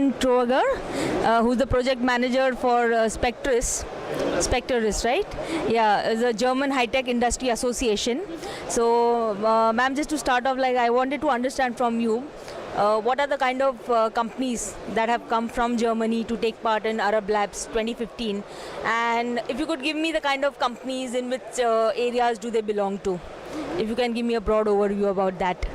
Stefan Troger, who's the project manager for Spectris, right? Yeah, it's a German high-tech industry association. So, ma'am, just to start off, like I wanted to understand from you, what are the kind of companies that have come from Germany to take part in Arab Labs 2015? And if you could give me the kind of companies in which areas do they belong to? If you can give me a broad overview about that.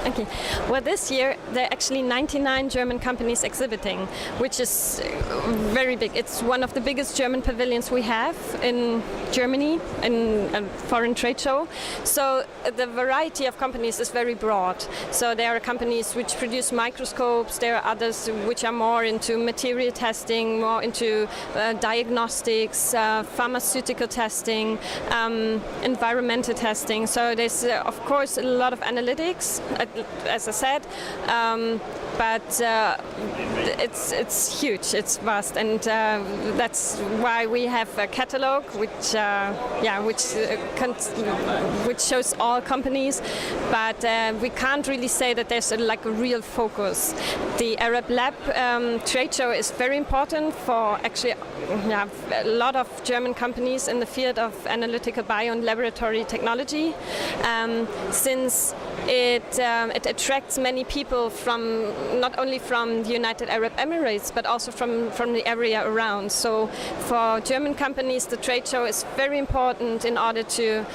Okay. Well, this year there are actually 99 German companies exhibiting, which is very big. It's one of the biggest German pavilions we have in Germany, in a foreign trade show. So the variety of companies is very broad. So there are companies which produce microscopes, there are others which are more into material testing, more into diagnostics, pharmaceutical testing, environmental testing. So there's of course a lot of analytics, as I said, but it's huge, it's vast, and that's why we have a catalog which shows all companies, but we can't really say that there's a real focus. The Arab Lab trade show is very important for actually a lot of German companies in the field of analytical bio and laboratory technology, since it attracts many people from not only from the United Arab Emirates but also from the area around. So for German companies, the trade show is very important in order to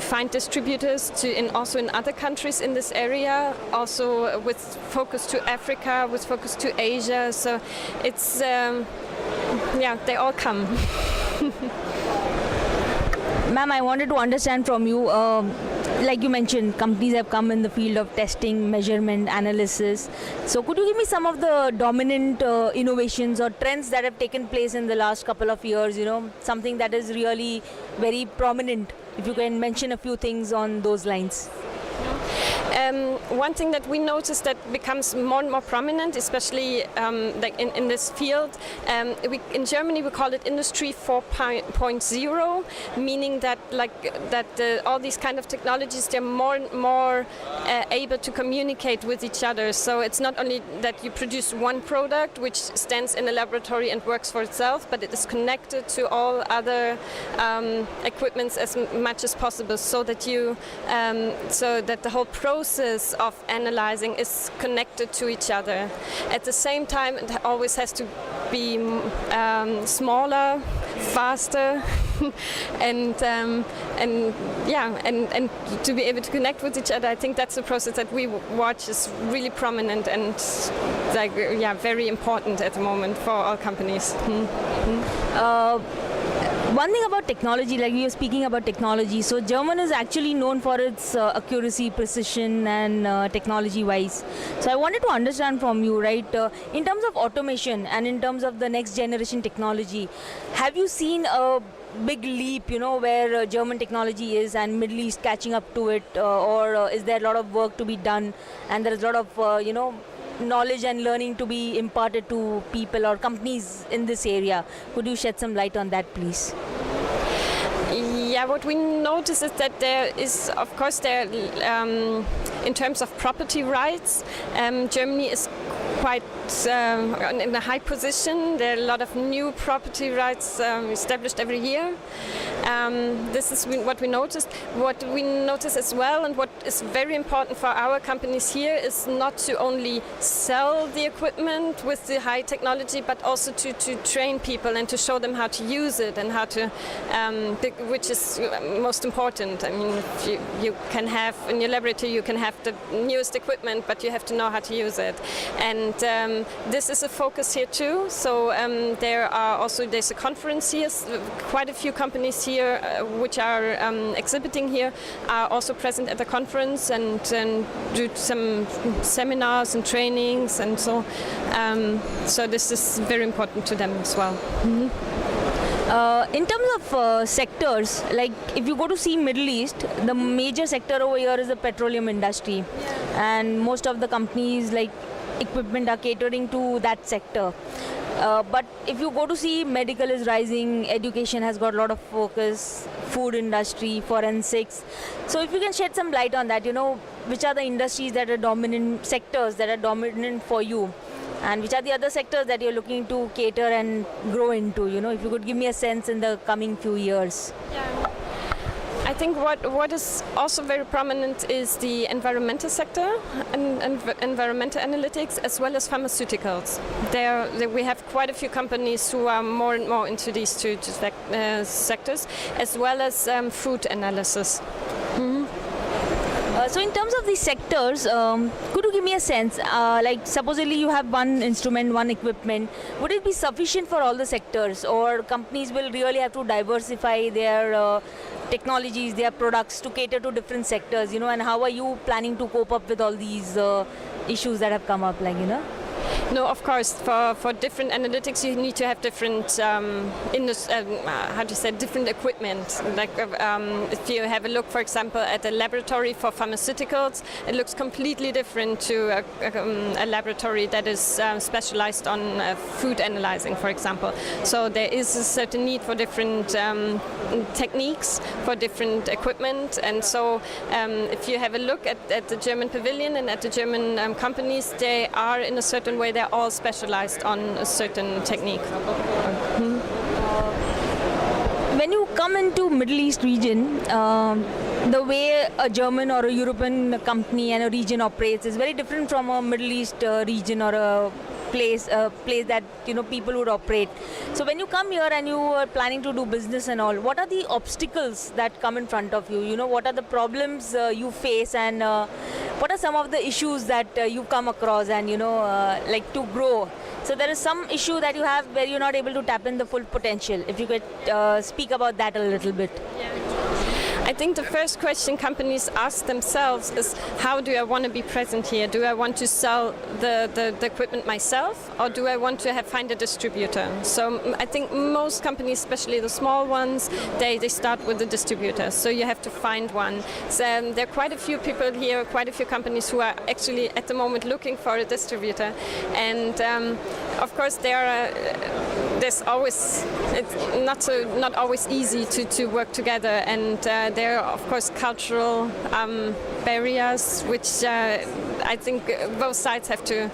find distributors also in other countries in this area, also with focus to Africa, with focus to Asia. So it's they all come. Ma'am, I wanted to understand from you, like you mentioned, companies have come in the field of testing, measurement, analysis. So could you give me some of the dominant innovations or trends that have taken place in the last couple of years, something that is really very prominent, if you can mention a few things on those lines? One thing that we noticed that becomes more and more prominent, especially in this field, in Germany we call it Industry 4.0, meaning that all these kind of technologies, they're more and more able to communicate with each other. So it's not only that you produce one product which stands in a laboratory and works for itself, but it is connected to all other equipments as much as possible, so that the whole process of analyzing is connected to each other. At the same time, it always has to be smaller, faster, and to be able to connect with each other. I think that's a process that we watch is really prominent and very important at the moment for all companies. One thing about technology, like we were speaking about technology, so German is actually known for its accuracy, precision, and technology-wise. So I wanted to understand from you, right, in terms of automation and in terms of the next generation technology, have you seen a big leap, where German technology is and Middle East catching up to it, or is there a lot of work to be done and there is a lot of, knowledge and learning to be imparted to people or companies in this area? Could you shed some light on that, please? Yeah, what we notice is that there is, of course, in terms of property rights, Germany is quite in a high position. There are a lot of new property rights established every year. This is what we noticed. What we notice as well, and what is very important for our companies here, is not to only sell the equipment with the high technology, but also to train people and to show them how to use it and how to, which is most important. I mean, you can have in your laboratory, you can have the newest equipment, but you have to know how to use it. And this is a focus here too. So there's a conference here. Quite a few companies here which are exhibiting here are also present at the conference and do some seminars and trainings, and so this is very important to them as well. Mm-hmm. In terms of sectors, like if you go to see Middle East, the major sector over here is the petroleum industry, and most of the companies like equipment are catering to that sector. But if you go to see, medical is rising, education has got a lot of focus, food industry, forensics. So if you can shed some light on that, which are the industries that are dominant, sectors that are dominant for you, and which are the other sectors that you're looking to cater and grow into? You know, if you could give me a sense in the coming few years. Yeah. I think what is also very prominent is the environmental sector and environmental analytics, as well as pharmaceuticals. We have quite a few companies who are more and more into these two sectors, as well as food analysis. So in terms of these sectors, could you give me a sense, like supposedly you have one instrument, one equipment, would it be sufficient for all the sectors, or companies will really have to diversify their technologies, their products to cater to different sectors, you know, and how are you planning to cope up with all these issues that have come up, like, you know? No, of course. For different analytics, you need to have different different equipment. Like if you have a look, for example, at a laboratory for pharmaceuticals, it looks completely different to a laboratory that is specialized on food analyzing, for example. So there is a certain need for different techniques, for different equipment, and so if you have a look at the German pavilion and at the German companies, they are in a certain way, they're all specialized on a certain technique. When you come into Middle East region, the way a German or a European company and a region operates is very different from a Middle East region or a place that, you know, people would operate. So when you come here and you are planning to do business and all, what are the obstacles that come in front of you? You know, what are the problems you face, and what are some of the issues that you come across, and, you know, like to grow? So there is some issue that you have where you're not able to tap in the full potential. If you could speak about that a little bit. I think the first question companies ask themselves is, how do I want to be present here? Do I want to sell the equipment myself, or do I want to find a distributor? So I think most companies, especially the small ones, they start with the distributor. So you have to find one. So, there are quite a few people here, quite a few companies who are actually at the moment looking for a distributor. And of course there's always, it's not always easy to work together, and there are of course cultural barriers which I think both sides have to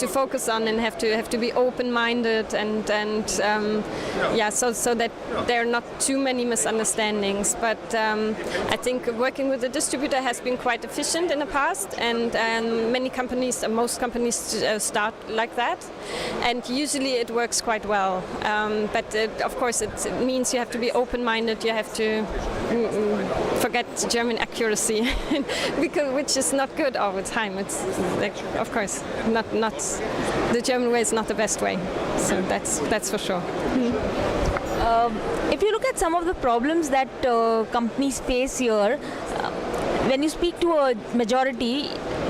focus on, and have to be open-minded, and so that there are not too many misunderstandings. But I think working with a distributor has been quite efficient in the past, and many companies, most companies start like that, and usually it works quite well. But of course it means you have to be open-minded, you have to forget German accuracy, which is not good all the time. It's like, of course, not the German way is not the best way. So that's for sure. If you look at some of the problems that companies face here, when you speak to a majority,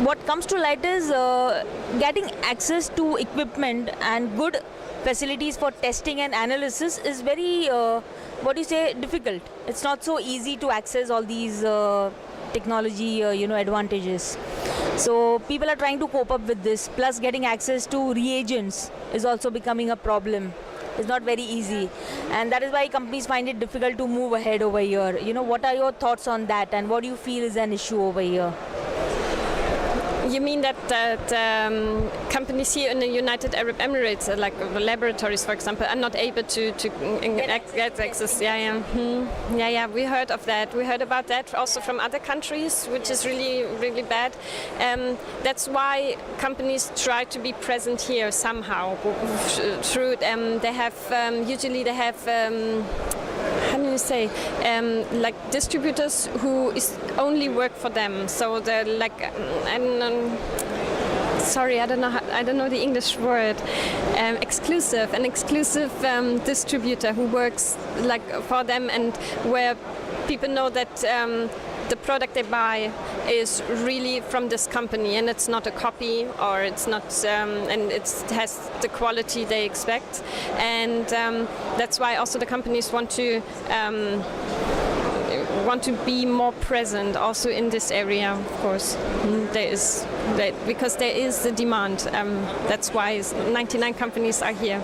what comes to light is getting access to equipment and good facilities for testing and analysis is very, difficult. It's not so easy to access all these technology, advantages. So people are trying to cope up with this. Plus, getting access to reagents is also becoming a problem. It's not very easy, and that is why companies find it difficult to move ahead over here. You know, what are your thoughts on that, and what do you feel is an issue over here? You mean that companies here in the United Arab Emirates, like laboratories, for example, are not able to get access? Yeah. We heard of that. We heard about that also from other countries, which is really, really bad. That's why companies try to be present here somehow. Through they have usually they have. How do you say, like distributors who only work for them. So they're like, I don't know the English word. An exclusive distributor who works like for them, and where people know that the product they buy is really from this company, and it's not a copy, or it's not, and it has the quality they expect. And that's why also the companies want to be more present also in this area, of course. Because there is the demand. That's why 99 companies are here.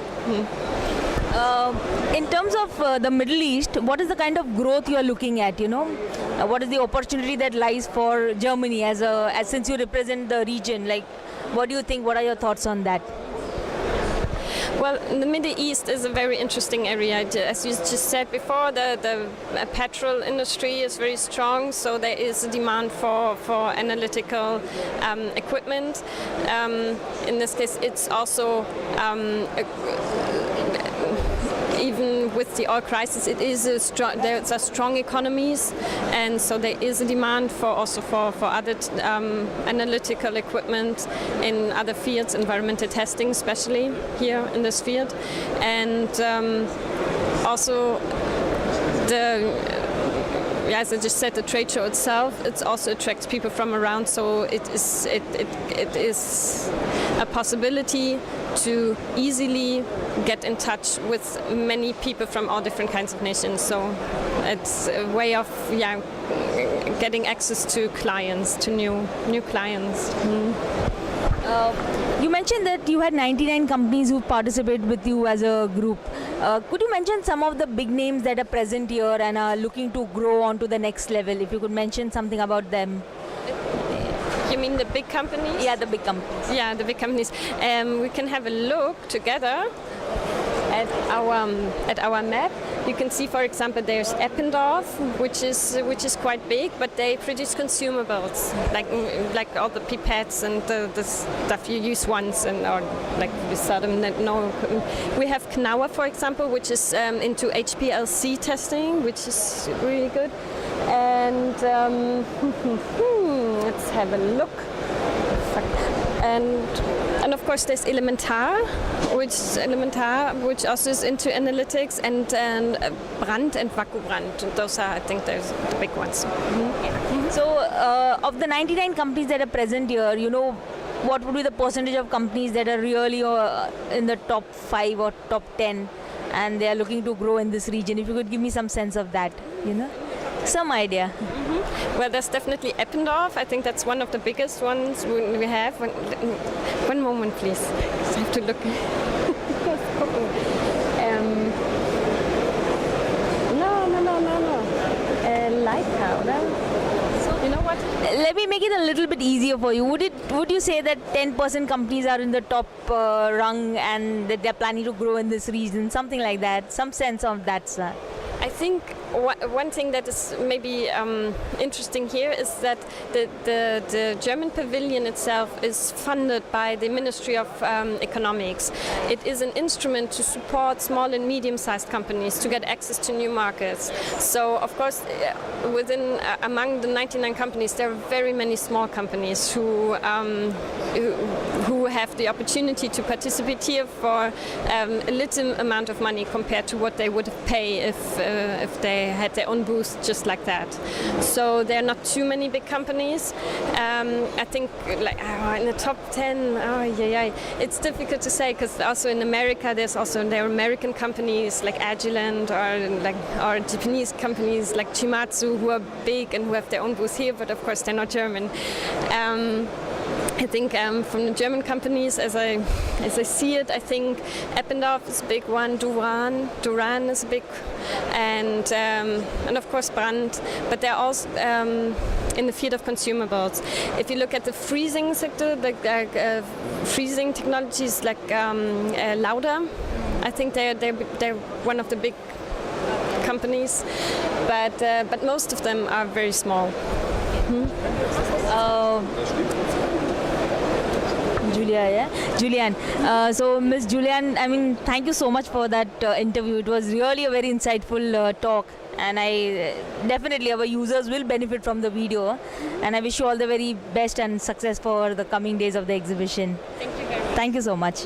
In terms of the Middle East, what is the kind of growth you are looking at? What is the opportunity that lies for Germany as since you represent the region? Like, what do you think? What are your thoughts on that? Well, the Middle East is a very interesting area. As you just said before, the petrol industry is very strong, so there is a demand for analytical equipment. In this case, it's also even with the oil crisis, it is there's a strong economies, and so there is a demand for other analytical equipment in other fields, environmental testing, especially here in this field, and also as I just said, the trade show itself, it also attracts people from around, so it is a possibility to easily get in touch with many people from all different kinds of nations. So it's a way of getting access to clients, to new clients. You mentioned that you had 99 companies who participated with you as a group. Could you mention some of the big names that are present here and are looking to grow on to the next level? If you could mention something about them. You mean the big companies? Yeah, the big companies. Yeah, the big companies. We can have a look together at our map. You can see, for example, there's Eppendorf, which is quite big, but they produce consumables like all the pipettes and the stuff you use once and or like you seldom know. We have Knauer, for example, which is into HPLC testing, which is really good. And let's have a look. And of course there's Elementar, which also is into analytics, and Brandt and Vakubrand. Those are, I think, the big ones. Mm-hmm. So of the 99 companies that are present here, what would be the percentage of companies that are really in the top 5 or top 10 and they are looking to grow in this region? If you could give me some sense of that, some idea. Mm-hmm. Well, there's definitely Eppendorf. I think that's one of the biggest ones we have. One moment, please. I have to look. No. Leica, oder? So, you know what? Let me make it a little bit easier for you. Would you say that 10% companies are in the top rung and that they're planning to grow in this region? Something like that. Some sense of that, sir. I think one thing that is maybe interesting here is that the German pavilion itself is funded by the Ministry of Economics. It is an instrument to support small and medium-sized companies to get access to new markets. So, of course, among the 99 companies, there are very many small companies who have the opportunity to participate here for a little amount of money compared to what they would pay if they had their own booth just like that. So there are not too many big companies. I think in the top 10, it's difficult to say because also in America there are American companies like Agilent or Japanese companies like Shimadzu who are big and who have their own booth here, but of course they're not German. I think from the German companies, as I see it, I think Eppendorf is a big one. Duran is a big, and of course Brandt. But they're also in the field of consumables. If you look at the freezing sector, the freezing technologies like Lauda, I think they're one of the big companies. But most of them are very small. Julianne. So, Ms. Julianne, thank you so much for that interview. It was really a very insightful talk, and definitely our users will benefit from the video. And I wish you all the very best and success for the coming days of the exhibition. Thank you very much. Thank you so much.